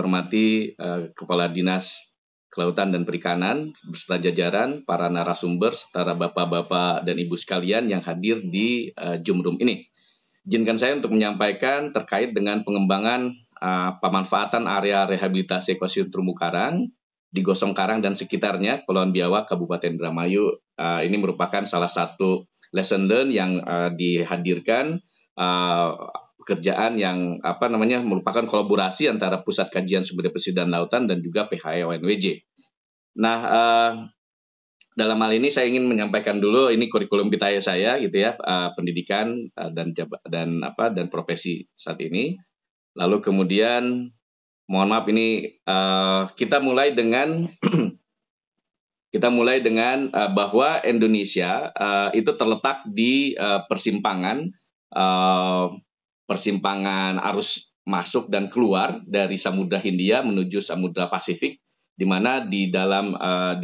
hormati Kepala Dinas Kelautan dan Perikanan beserta jajaran, para narasumber, serta bapak-bapak dan ibu sekalian yang hadir di Zoom room ini. Izinkan saya untuk menyampaikan terkait dengan pengembangan pemanfaatan area rehabilitasi ekosistem terumbu karang di Gosong Karang dan sekitarnya, Kepulauan Biawak, Kabupaten Indramayu. Ini merupakan salah satu lesson learn yang dihadirkan pekerjaan yang merupakan kolaborasi antara Pusat Kajian Sumber Daya Pesisir dan Lautan dan juga PHE ONWJ. Nah, dalam hal ini saya ingin menyampaikan dulu ini kurikulum vitae saya gitu ya, pendidikan dan profesi saat ini. Lalu kemudian mohon maaf ini kita mulai dengan bahwa Indonesia itu terletak di persimpangan arus masuk dan keluar dari Samudra Hindia menuju Samudra Pasifik, di mana di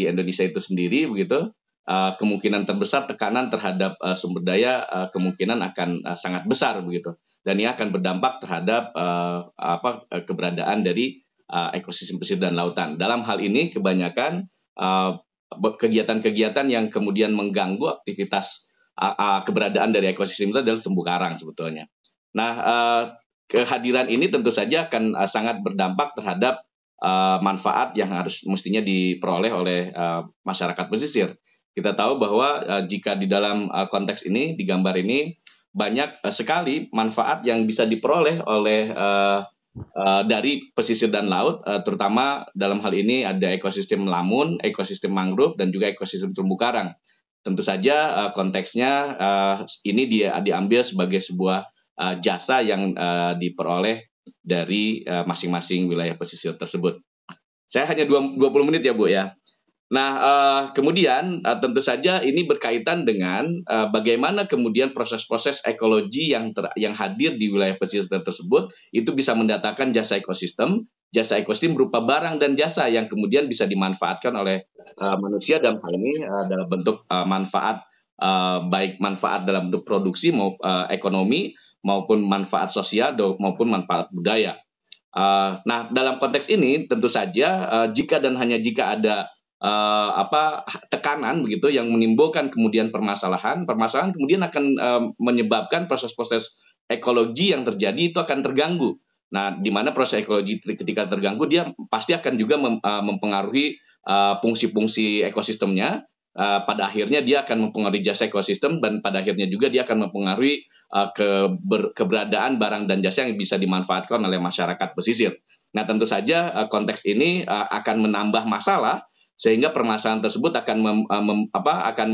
Indonesia itu sendiri begitu kemungkinan terbesar tekanan terhadap sumber daya kemungkinan akan sangat besar begitu, dan ini akan berdampak terhadap keberadaan dari ekosistem pesisir dan lautan. Dalam hal ini kebanyakan kegiatan-kegiatan yang kemudian mengganggu aktivitas keberadaan dari ekosistem itu adalah terumbu karang sebetulnya. Nah, kehadiran ini tentu saja akan sangat berdampak terhadap manfaat yang mestinya diperoleh oleh masyarakat pesisir. Kita tahu bahwa jika di dalam konteks ini, di gambar ini, banyak sekali manfaat yang bisa diperoleh oleh dari pesisir dan laut, terutama dalam hal ini ada ekosistem lamun, ekosistem mangrove, dan juga ekosistem terumbu karang. Tentu saja konteksnya ini diambil sebagai sebuah jasa yang diperoleh dari masing-masing wilayah pesisir tersebut. Saya hanya 20 menit ya Bu ya. Nah, kemudian tentu saja ini berkaitan dengan bagaimana kemudian proses-proses ekologi yang hadir di wilayah pesisir tersebut itu bisa mendatangkan jasa ekosistem. Jasa ekosistem berupa barang dan jasa yang kemudian bisa dimanfaatkan oleh manusia dalam hal ini dalam bentuk manfaat, baik manfaat dalam bentuk produksi maupun ekonomi, maupun manfaat sosial maupun manfaat budaya. Nah, dalam konteks ini tentu saja jika dan hanya jika ada tekanan begitu yang menimbulkan kemudian permasalahan kemudian akan menyebabkan proses-proses ekologi yang terjadi itu akan terganggu. Nah, di mana proses ekologi ketika terganggu dia pasti akan juga mempengaruhi fungsi-fungsi ekosistemnya. Pada akhirnya dia akan mempengaruhi jasa ekosistem dan pada akhirnya juga dia akan mempengaruhi keberadaan barang dan jasa yang bisa dimanfaatkan oleh masyarakat pesisir. Nah, tentu saja konteks ini akan menambah masalah sehingga permasalahan tersebut akan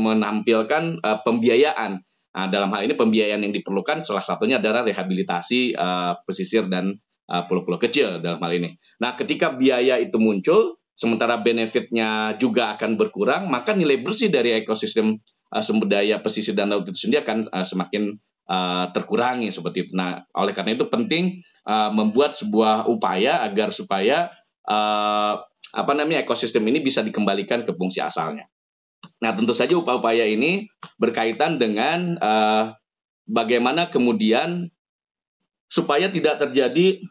menampilkan pembiayaan. Nah, dalam hal ini pembiayaan yang diperlukan salah satunya adalah rehabilitasi pesisir dan pulau-pulau kecil dalam hal ini. Nah, ketika biaya itu muncul, sementara benefitnya juga akan berkurang, maka nilai bersih dari ekosistem sumber daya pesisir dan laut itu sendiri akan semakin terkurangi seperti itu. Nah, oleh karena itu penting membuat sebuah upaya agar supaya ekosistem ini bisa dikembalikan ke fungsi asalnya. Nah, tentu saja upaya-upaya ini berkaitan dengan bagaimana kemudian supaya tidak terjadi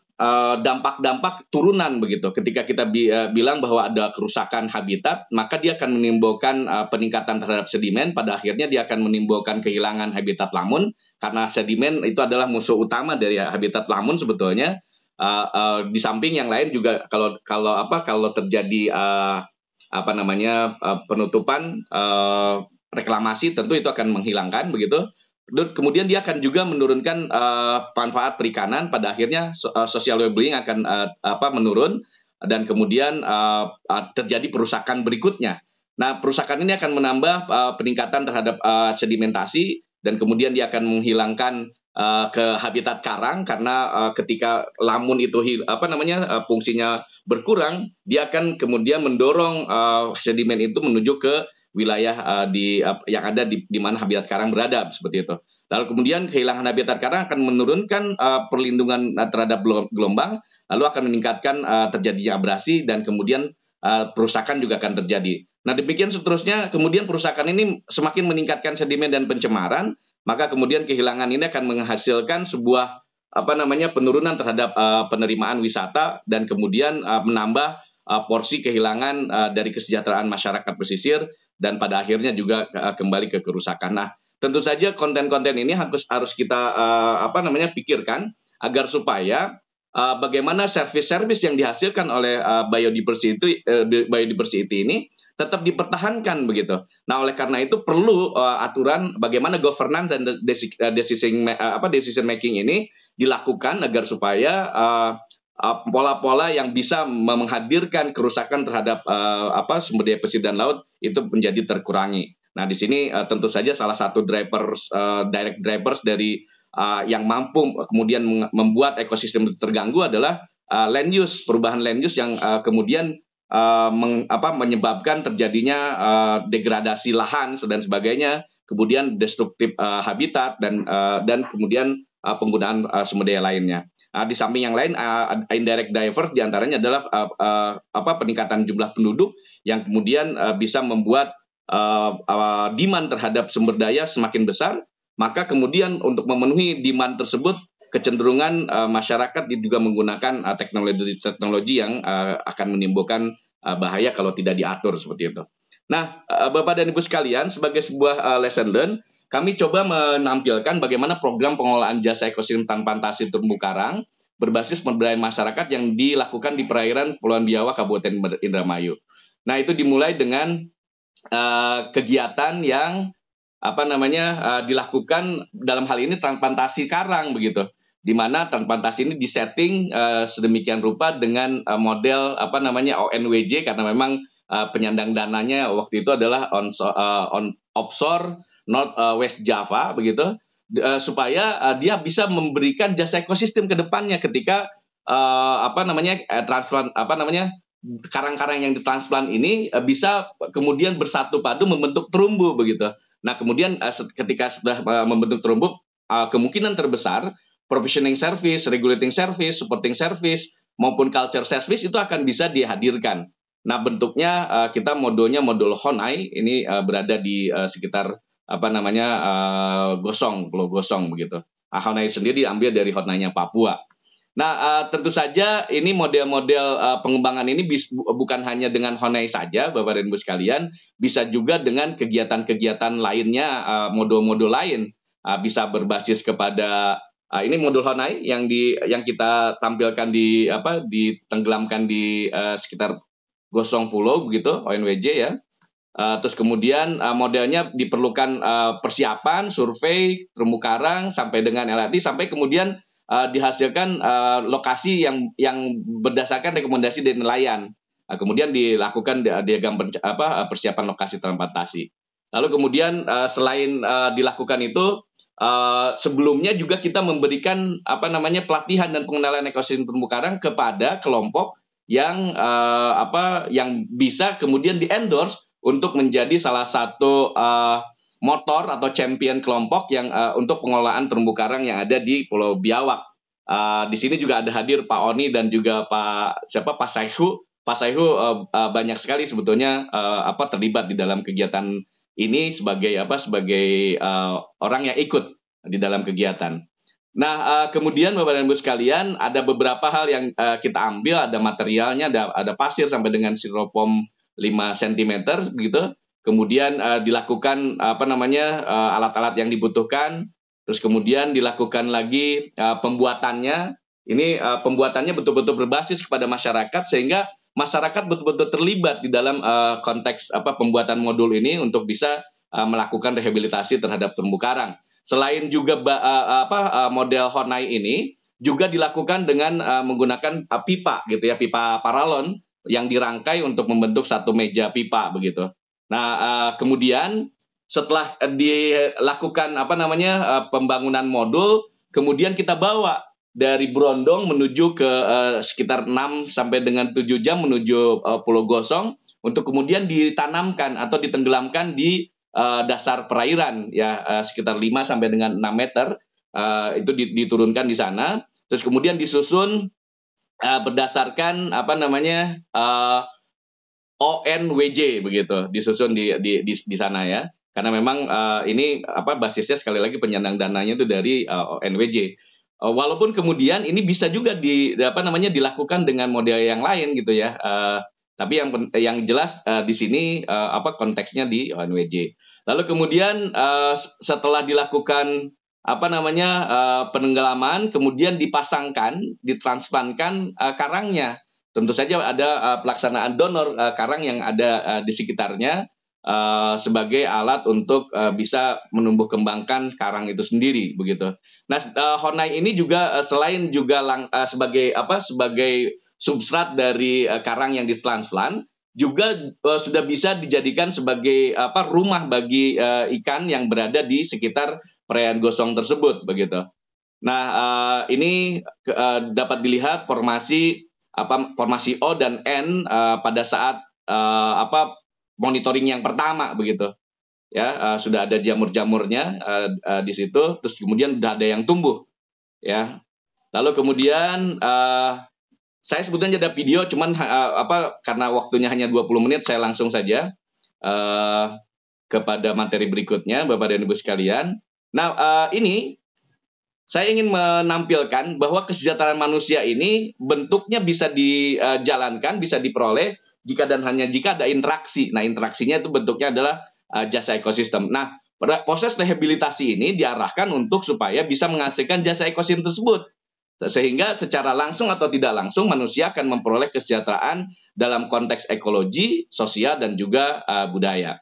dampak-dampak turunan begitu. Ketika kita bilang bahwa ada kerusakan habitat, maka dia akan menimbulkan peningkatan terhadap sedimen. Pada akhirnya dia akan menimbulkan kehilangan habitat lamun, karena sedimen itu adalah musuh utama dari habitat lamun sebetulnya. Di samping yang lain juga kalau terjadi penutupan reklamasi, tentu itu akan menghilangkan begitu. Kemudian dia akan juga menurunkan manfaat perikanan, pada akhirnya social well-being akan menurun dan kemudian terjadi perusakan berikutnya. Nah, perusakan ini akan menambah peningkatan terhadap sedimentasi dan kemudian dia akan menghilangkan ke habitat karang karena ketika lamun itu fungsinya berkurang, dia akan kemudian mendorong sedimen itu menuju ke wilayah yang ada di mana habitat karang berada seperti itu. Lalu kemudian kehilangan habitat karang akan menurunkan perlindungan terhadap gelombang, lalu akan meningkatkan terjadinya abrasi dan kemudian perusakan juga akan terjadi. Nah, demikian seterusnya, kemudian perusakan ini semakin meningkatkan sedimen dan pencemaran, maka kemudian kehilangan ini akan menghasilkan sebuah apa namanya penurunan terhadap penerimaan wisata dan kemudian menambah porsi kehilangan dari kesejahteraan masyarakat pesisir dan pada akhirnya juga kembali ke kerusakan. Nah, tentu saja konten-konten ini harus kita apa namanya pikirkan agar supaya bagaimana service-service yang dihasilkan oleh biodiversity ini tetap dipertahankan begitu. Nah, oleh karena itu perlu aturan bagaimana governance dan decision making ini dilakukan agar supaya pola-pola yang bisa menghadirkan kerusakan terhadap sumber daya pesisir dan laut itu menjadi terkurangi. Nah, di sini tentu saja salah satu direct drivers dari yang mampu kemudian membuat ekosistem terganggu adalah perubahan land use yang kemudian menyebabkan terjadinya degradasi lahan dan sebagainya, kemudian destruktif habitat dan kemudian penggunaan sumber daya lainnya. Di samping yang lain, indirect drivers diantaranya adalah peningkatan jumlah penduduk yang kemudian bisa membuat demand terhadap sumber daya semakin besar. Maka kemudian untuk memenuhi demand tersebut, kecenderungan masyarakat juga menggunakan teknologi yang akan menimbulkan bahaya kalau tidak diatur seperti itu. Nah, Bapak dan Ibu sekalian, sebagai sebuah lesson learned, kami coba menampilkan bagaimana program pengelolaan jasa ekosistem hutan plantasi terumbu karang berbasis pemberdayaan masyarakat yang dilakukan di perairan Kepulauan Biawak, Kabupaten Indramayu. Nah, itu dimulai dengan kegiatan yang dilakukan dalam hal ini transplantasi karang begitu, di mana transplantasi ini disetting sedemikian rupa dengan model ONWJ karena memang penyandang dananya waktu itu adalah offshore North West Java begitu, supaya dia bisa memberikan jasa ekosistem ke depannya ketika karang-karang yang ditransplant ini bisa kemudian bersatu padu membentuk terumbu begitu. Nah, kemudian ketika sudah membentuk terumbu, kemungkinan terbesar provisioning service, regulating service, supporting service maupun culture service itu akan bisa dihadirkan. Nah, bentuknya kita modul Honai ini berada di sekitar Gosong, Pulau Gosong begitu. Honai sendiri diambil dari Honainya Papua. Nah, tentu saja ini model-model pengembangan ini bukan hanya dengan Honai saja, Bapak dan Ibu sekalian, bisa juga dengan kegiatan-kegiatan lainnya, modul-modul lain bisa berbasis kepada ini modul Honai yang kita tampilkan ditenggelamkan di sekitar Gosong Pulau begitu, ONWJ ya. Terus kemudian modelnya diperlukan persiapan, survei, terumbu karang sampai dengan LRT sampai kemudian dihasilkan lokasi yang berdasarkan rekomendasi dari nelayan. Kemudian dilakukan diagram persiapan lokasi transplantasi. Lalu kemudian selain dilakukan itu, sebelumnya juga kita memberikan pelatihan dan pengenalan ekosistem terumbu karang kepada kelompok yang yang bisa kemudian di-endorse untuk menjadi salah satu motor atau champion kelompok yang untuk pengelolaan terumbu karang yang ada di Pulau Biawak. Di sini juga ada hadir Pak Oni dan juga Pak Saihu. Pak Saihu banyak sekali sebetulnya terlibat di dalam kegiatan ini sebagai orang yang ikut di dalam kegiatan. Nah, kemudian Bapak dan Ibu sekalian, ada beberapa hal yang kita ambil, ada materialnya, ada pasir sampai dengan styrofoam 5 cm gitu. Kemudian dilakukan alat-alat yang dibutuhkan, terus kemudian dilakukan lagi pembuatannya. Ini pembuatannya betul-betul berbasis kepada masyarakat sehingga masyarakat betul-betul terlibat di dalam konteks pembuatan modul ini untuk bisa melakukan rehabilitasi terhadap terumbu karang. Selain juga model Honai ini juga dilakukan dengan menggunakan pipa gitu ya, pipa paralon yang dirangkai untuk membentuk satu meja pipa begitu. Nah, kemudian setelah dilakukan pembangunan modul, kemudian kita bawa dari Brondong menuju ke sekitar 6 sampai dengan 7 jam menuju Pulau Gosong untuk kemudian ditanamkan atau ditenggelamkan di dasar perairan ya, sekitar 5 sampai dengan 6 meter itu diturunkan di sana. Terus kemudian disusun berdasarkan ONWJ begitu, disusun di sana ya. Karena memang ini basisnya sekali lagi penyandang dananya itu dari ONWJ. Walaupun kemudian ini bisa juga dilakukan dengan model yang lain gitu ya. Tapi yang jelas di sini konteksnya di ONWJ. Lalu kemudian setelah dilakukan penenggelaman, kemudian ditransplantkan karangnya. Tentu saja ada pelaksanaan donor karang yang ada di sekitarnya sebagai alat untuk bisa menumbuh kembangkan karang itu sendiri begitu. Nah, Honai ini juga selain juga sebagai substrat dari karang yang ditransplant, juga sudah bisa dijadikan sebagai rumah bagi ikan yang berada di sekitar perairan gosong tersebut begitu. Nah, ini dapat dilihat formasi O dan N pada saat monitoring yang pertama begitu. Ya, sudah ada jamur-jamurnya di situ, terus kemudian sudah ada yang tumbuh ya. Lalu kemudian saya sebetulnya ada video, cuman karena waktunya hanya 20 menit, saya langsung saja kepada materi berikutnya, Bapak dan Ibu sekalian. Nah, ini saya ingin menampilkan bahwa kesejahteraan manusia ini bentuknya bisa dijalankan, bisa diperoleh jika dan hanya jika ada interaksi. Nah, interaksinya itu bentuknya adalah jasa ekosistem. Nah, proses rehabilitasi ini diarahkan untuk supaya bisa menghasilkan jasa ekosistem tersebut. Sehingga secara langsung atau tidak langsung manusia akan memperoleh kesejahteraan dalam konteks ekologi, sosial, dan juga budaya.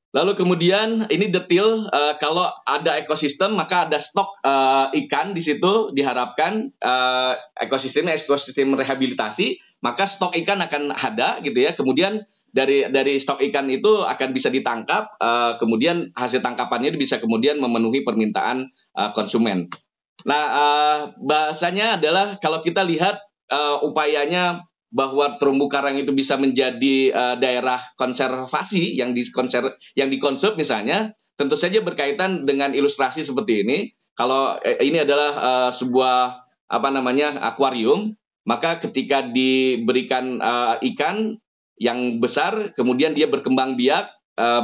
Lalu kemudian ini detail, kalau ada ekosistem maka ada stok ikan di situ, diharapkan ekosistem rehabilitasi, maka stok ikan akan ada gitu ya. Kemudian dari stok ikan itu akan bisa ditangkap, kemudian hasil tangkapannya bisa kemudian memenuhi permintaan konsumen. Nah, bahasanya adalah kalau kita lihat upayanya bahwa terumbu karang itu bisa menjadi daerah konservasi yang dikonsep misalnya, tentu saja berkaitan dengan ilustrasi seperti ini. Kalau ini adalah sebuah akuarium, maka ketika diberikan ikan yang besar, kemudian dia berkembang biak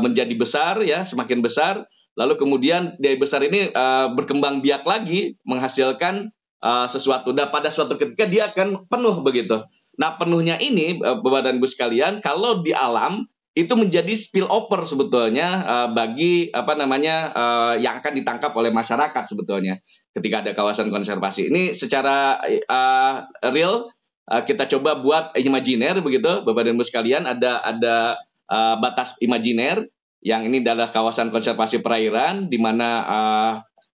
menjadi besar ya, semakin besar, lalu kemudian dari besar ini berkembang biak lagi menghasilkan sesuatu. Dan pada suatu ketika dia akan penuh begitu. Nah, penuhnya ini, Bapak dan Ibu sekalian, kalau di alam itu menjadi spillover sebetulnya bagi yang akan ditangkap oleh masyarakat sebetulnya ketika ada kawasan konservasi. Ini secara real kita coba buat imajiner begitu, Bapak dan Ibu sekalian, ada batas imajiner yang ini adalah kawasan konservasi perairan di mana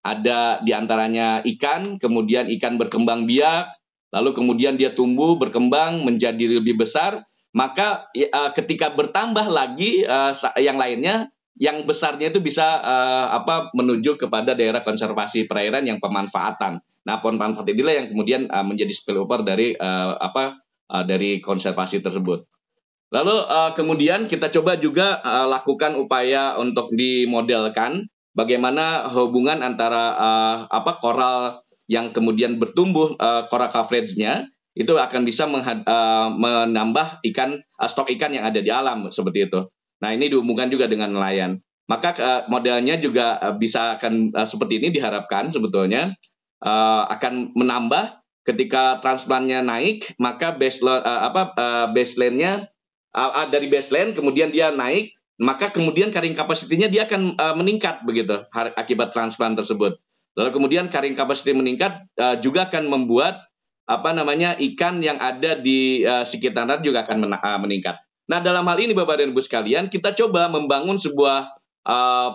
ada diantaranya ikan, kemudian ikan berkembang biak. Lalu kemudian dia tumbuh, berkembang, menjadi lebih besar, maka ketika bertambah lagi yang lainnya, yang besarnya itu bisa menuju kepada daerah konservasi perairan yang pemanfaatan. Nah, pemanfaat inilah yang kemudian menjadi spillover dari konservasi tersebut. Lalu kemudian kita coba juga lakukan upaya untuk dimodelkan bagaimana hubungan antara koral yang kemudian bertumbuh, coral coverage-nya itu akan bisa menambah stok ikan yang ada di alam seperti itu. Nah, ini dihubungkan juga dengan nelayan. Maka modelnya juga bisa akan seperti ini diharapkan sebetulnya akan menambah ketika transplantnya naik, maka baseline-nya dari baseline kemudian dia naik, maka kemudian carrying capacity-nya dia akan meningkat begitu akibat transplant tersebut. Lalu kemudian carrying capacity meningkat juga akan membuat ikan yang ada di sekitar juga akan meningkat. Nah, dalam hal ini Bapak dan Ibu sekalian, kita coba membangun sebuah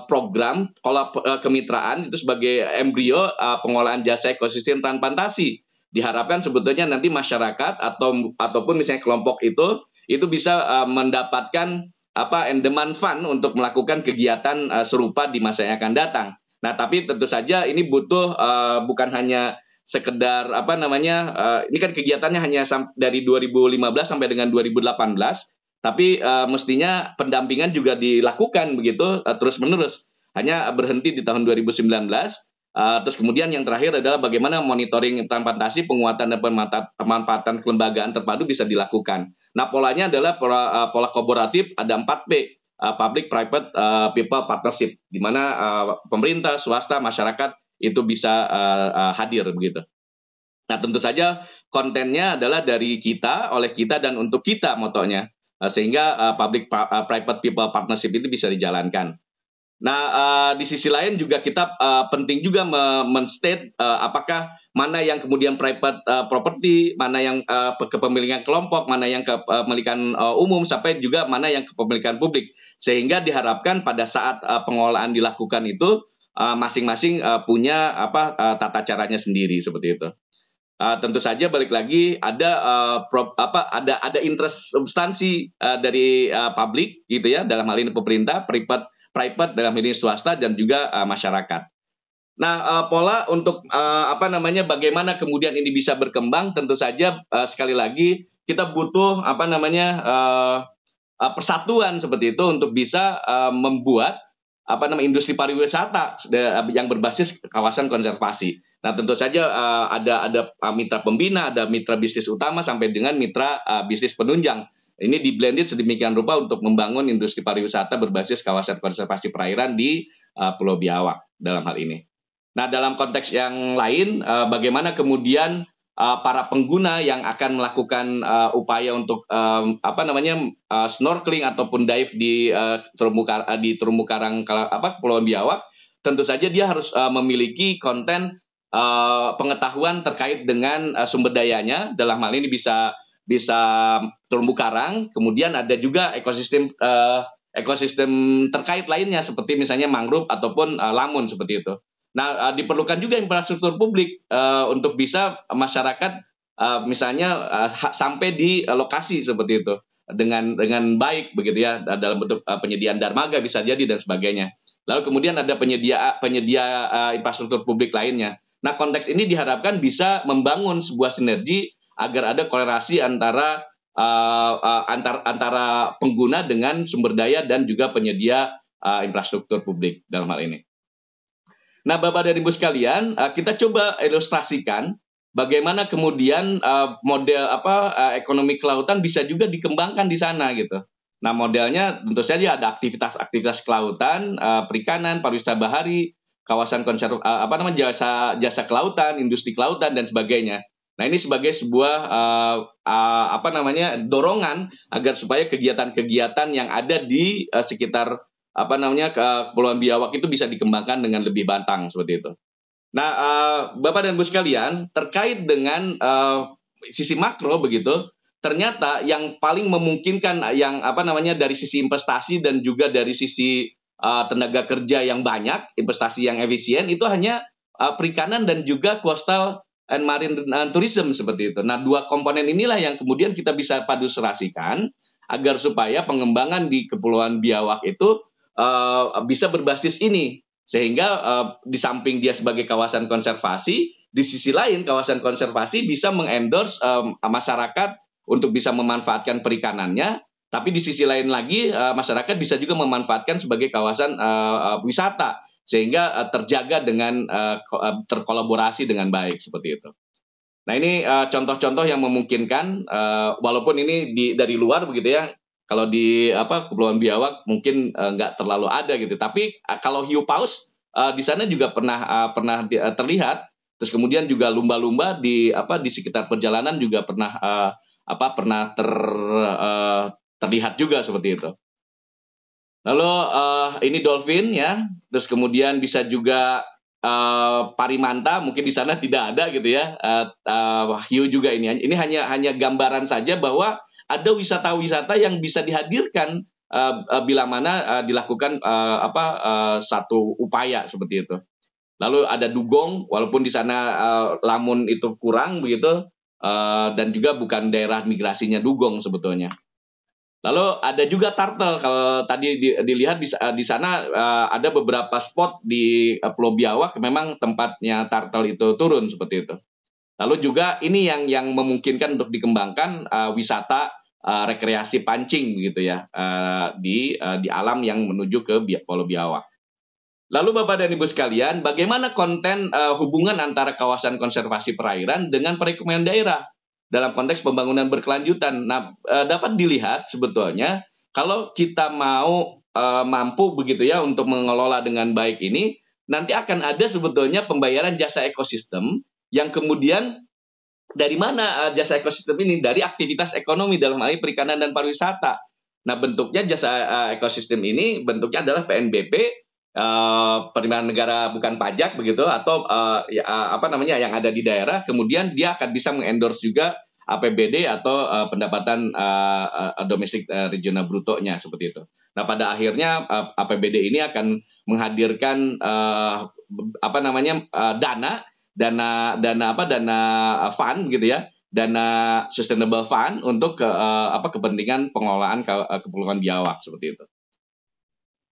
program kemitraan itu sebagai embrio pengolahan jasa ekosistem transplantasi. Diharapkan sebetulnya nanti masyarakat ataupun misalnya kelompok itu bisa mendapatkan endement fund untuk melakukan kegiatan serupa di masa yang akan datang. Nah, tapi tentu saja ini butuh bukan hanya sekedar ini kan kegiatannya hanya dari 2015 sampai dengan 2018, tapi mestinya pendampingan juga dilakukan begitu terus-menerus. Hanya berhenti di tahun 2019. Terus kemudian yang terakhir adalah bagaimana monitoring transplantasi, penguatan dan pemanfaatan kelembagaan terpadu bisa dilakukan. Nah, polanya adalah pola kolaboratif, ada 4P, public, private, people, partnership, di mana pemerintah, swasta, masyarakat itu bisa hadir begitu. Nah, tentu saja kontennya adalah dari kita, oleh kita, dan untuk kita motonya. Sehingga public-private people partnership ini bisa dijalankan. Nah, di sisi lain juga kita penting juga men-state apakah mana yang kemudian private property, mana yang kepemilikan kelompok, mana yang kepemilikan umum, sampai juga mana yang kepemilikan publik. Sehingga diharapkan pada saat pengelolaan dilakukan itu masing-masing punya tata caranya sendiri seperti itu. Tentu saja balik lagi ada interest substansi dari publik gitu ya, dalam hal ini pemerintah, private dalam hal ini swasta, dan juga masyarakat. Nah, pola untuk bagaimana kemudian ini bisa berkembang, tentu saja sekali lagi kita butuh persatuan seperti itu untuk bisa membuat industri pariwisata yang berbasis kawasan konservasi. Nah, tentu saja ada mitra pembina, ada mitra bisnis utama, sampai dengan mitra bisnis penunjang. Ini di-blended sedemikian rupa untuk membangun industri pariwisata berbasis kawasan konservasi perairan di Pulau Biawak dalam hal ini. Nah, dalam konteks yang lain, bagaimana kemudian para pengguna yang akan melakukan upaya untuk snorkeling ataupun dive di terumbu karang Pulau Biawak, tentu saja dia harus memiliki konten pengetahuan terkait dengan sumber dayanya. Dalam hal ini bisa terumbu karang, kemudian ada juga ekosistem terkait lainnya seperti misalnya mangrove ataupun lamun seperti itu. Nah, diperlukan juga infrastruktur publik untuk bisa masyarakat misalnya sampai di lokasi seperti itu dengan baik begitu ya, dalam bentuk penyediaan dermaga bisa jadi dan sebagainya. Lalu kemudian ada penyedia infrastruktur publik lainnya. Nah, konteks ini diharapkan bisa membangun sebuah sinergi agar ada korelasi antara pengguna dengan sumber daya dan juga penyedia infrastruktur publik dalam hal ini. Nah, Bapak dan Ibu sekalian, kita coba ilustrasikan bagaimana kemudian model ekonomi kelautan bisa juga dikembangkan di sana gitu. Nah, modelnya tentu saja ada aktivitas kelautan, perikanan, pariwisata bahari, kawasan jasa kelautan, industri kelautan, dan sebagainya. Nah, ini sebagai sebuah dorongan agar supaya kegiatan-kegiatan yang ada di sekitar Kepulauan Biawak itu bisa dikembangkan dengan lebih bantang seperti itu. Nah, Bapak dan Ibu sekalian, terkait dengan sisi makro begitu, ternyata yang paling memungkinkan dari sisi investasi dan juga dari sisi tenaga kerja yang banyak, investasi yang efisien, itu hanya perikanan dan juga coastal and marine tourism seperti itu. Nah, dua komponen inilah yang kemudian kita bisa padu serasikan agar supaya pengembangan di Kepulauan Biawak itu bisa berbasis ini, sehingga di samping dia sebagai kawasan konservasi, di sisi lain kawasan konservasi bisa mengendorse masyarakat untuk bisa memanfaatkan perikanannya, tapi di sisi lain lagi masyarakat bisa juga memanfaatkan sebagai kawasan wisata, sehingga terjaga dengan terkolaborasi dengan baik seperti itu. Nah, ini contoh-contoh yang memungkinkan, walaupun ini dari luar begitu ya. Kalau di Kepulauan Biawak mungkin nggak terlalu ada gitu. Tapi kalau hiu paus di sana juga pernah terlihat. Terus kemudian juga lumba-lumba di sekitar perjalanan juga pernah terlihat juga seperti itu. Lalu ini dolphin ya. Terus kemudian bisa juga parimanta, mungkin di sana tidak ada gitu ya. Hiu juga ini. Ini hanya gambaran saja bahwa ada wisata-wisata yang bisa dihadirkan bila mana dilakukan satu upaya seperti itu. Lalu ada dugong, walaupun di sana lamun itu kurang begitu, dan juga bukan daerah migrasinya dugong sebetulnya. Lalu ada juga turtle. Kalau tadi dilihat di sana ada beberapa spot di Pulau Biawak memang tempatnya turtle itu turun seperti itu. Lalu juga ini yang memungkinkan untuk dikembangkan wisata rekreasi pancing gitu ya di alam yang menuju ke Pulau Biawak. Lalu Bapak dan Ibu sekalian, bagaimana konten hubungan antara kawasan konservasi perairan dengan perekonomian daerah dalam konteks pembangunan berkelanjutan? Nah, dapat dilihat sebetulnya kalau kita mau mampu begitu ya untuk mengelola dengan baik ini, nanti akan ada sebetulnya pembayaran jasa ekosistem yang kemudian dari mana jasa ekosistem ini? Dari aktivitas ekonomi dalam hal ini perikanan dan pariwisata. Nah, bentuknya jasa ekosistem ini bentuknya adalah PNBP, penerimaan negara bukan pajak begitu, atau yang ada di daerah. Kemudian dia akan bisa mengendorse juga APBD atau pendapatan domestik regional brutonya seperti itu. Nah, pada akhirnya APBD ini akan menghadirkan dana fund gitu ya, dana sustainable fund untuk kepentingan pengelolaan kepulauan biawak seperti itu.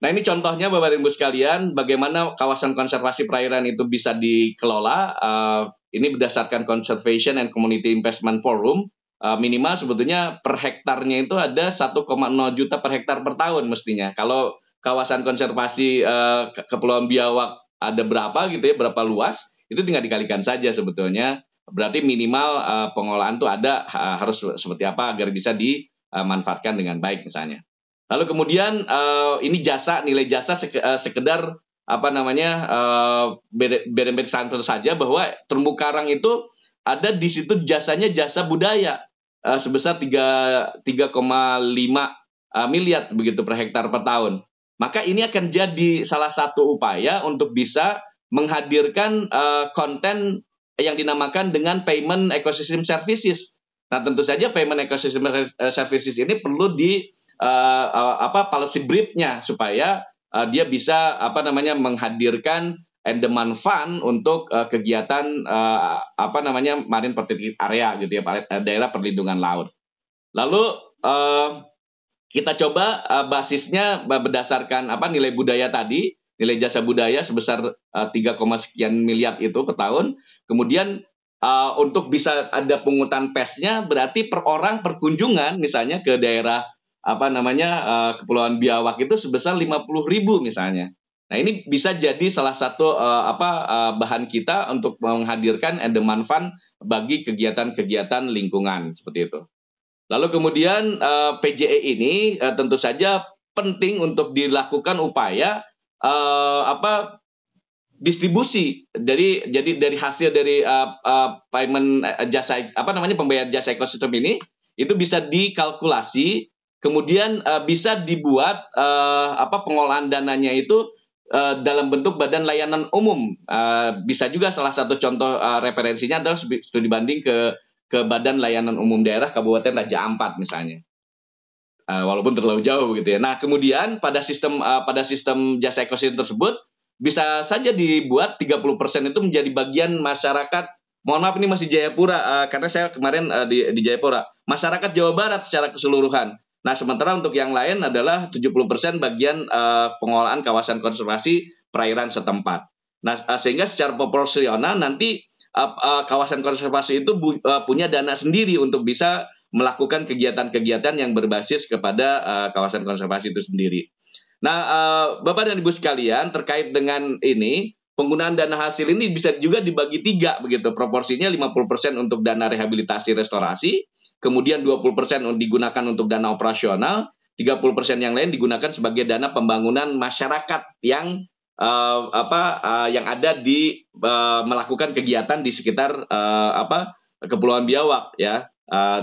Nah, ini contohnya Bapak dan Ibu sekalian bagaimana kawasan konservasi perairan itu bisa dikelola. Ini berdasarkan Conservation and Community Investment Forum. Minimal sebetulnya per hektarnya itu ada 1,0 juta per hektar per tahun mestinya. Kalau kawasan konservasi Kepulauan Biawak ada berapa gitu ya, berapa luas, itu tinggal dikalikan saja sebetulnya. Berarti minimal pengolahan itu ada harus seperti apa agar bisa dimanfaatkan dengan baik misalnya. Lalu kemudian ini nilai jasa sekedar benefit transfer saja, bahwa terumbu karang itu ada di situ jasanya jasa budaya sebesar 3,5 miliar begitu per hektar per tahun. Maka ini akan jadi salah satu upaya untuk bisa menghadirkan konten yang dinamakan dengan payment ecosystem services. Nah, tentu saja payment ecosystem services ini perlu policy brief-nya supaya dia bisa menghadirkan endowment fund untuk kegiatan marine protected area gitu ya, daerah perlindungan laut. Lalu kita coba basisnya berdasarkan nilai budaya tadi, nilai jasa budaya sebesar 3, sekian miliar itu per tahun. Kemudian untuk bisa ada pungutan PES-nya berarti per orang per kunjungan misalnya ke daerah Kepulauan Biawak itu sebesar 50.000 misalnya. Nah, ini bisa jadi salah satu bahan kita untuk menghadirkan endowment fund bagi kegiatan-kegiatan lingkungan seperti itu. Lalu kemudian PJE ini tentu saja penting untuk dilakukan upaya distribusi dari hasil dari payment jasa pembayaran jasa ekosistem ini itu bisa dikalkulasi. Kemudian bisa dibuat pengolahan dananya itu dalam bentuk badan layanan umum. Bisa juga salah satu contoh referensinya adalah studi banding ke Badan Layanan Umum Daerah Kabupaten Raja Ampat misalnya. Walaupun terlalu jauh begitu ya. Nah, kemudian pada sistem jasa ekosistem tersebut bisa saja dibuat 30% itu menjadi bagian masyarakat. Mohon maaf, ini masih Jayapura karena saya kemarin di Jayapura. Masyarakat Jawa Barat secara keseluruhan. Nah, sementara untuk yang lain adalah 70% bagian pengelolaan kawasan konservasi perairan setempat. Nah, sehingga secara proporsional nanti kawasan konservasi itu punya dana sendiri untuk bisa melakukan kegiatan-kegiatan yang berbasis kepada kawasan konservasi itu sendiri. Nah, Bapak dan Ibu sekalian, terkait dengan ini, penggunaan dana hasil ini bisa juga dibagi 3 begitu. Proporsinya 50% untuk dana rehabilitasi restorasi, kemudian 20% digunakan untuk dana operasional, 30% yang lain digunakan sebagai dana pembangunan masyarakat yang yang ada di melakukan kegiatan di sekitar Kepulauan Biawak ya.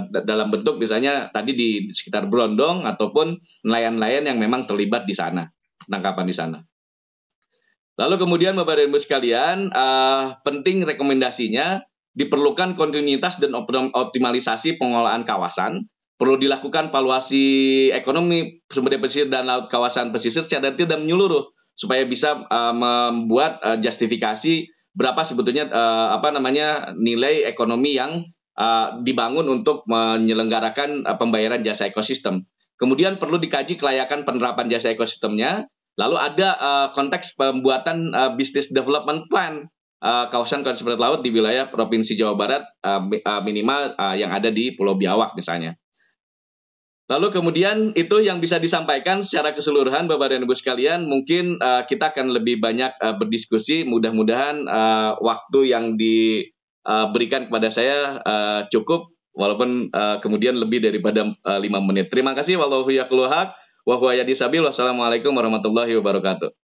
Dalam bentuk misalnya tadi di sekitar Brondong ataupun nelayan-nelayan yang memang terlibat di sana, penangkapan di sana. Lalu kemudian Bapak dan Ibu sekalian, penting rekomendasinya diperlukan kontinuitas dan optimalisasi pengelolaan kawasan. Perlu dilakukan valuasi ekonomi sumber daya pesisir dan laut kawasan pesisir secara detail dan menyeluruh supaya bisa membuat justifikasi berapa sebetulnya nilai ekonomi yang dibangun untuk menyelenggarakan pembayaran jasa ekosistem. Kemudian perlu dikaji kelayakan penerapan jasa ekosistemnya. Lalu ada konteks pembuatan business development plan kawasan konservasi laut di wilayah Provinsi Jawa Barat minimal yang ada di Pulau Biawak misalnya. Lalu kemudian itu yang bisa disampaikan secara keseluruhan Bapak dan Ibu sekalian. Mungkin kita akan lebih banyak berdiskusi. Mudah-mudahan waktu yang diberikan kepada saya cukup, walaupun kemudian lebih daripada 5 menit. Terima kasih. Wallahu yaqulu haq wa huwa yahdi sabil. Wassalamualaikum warahmatullahi wabarakatuh.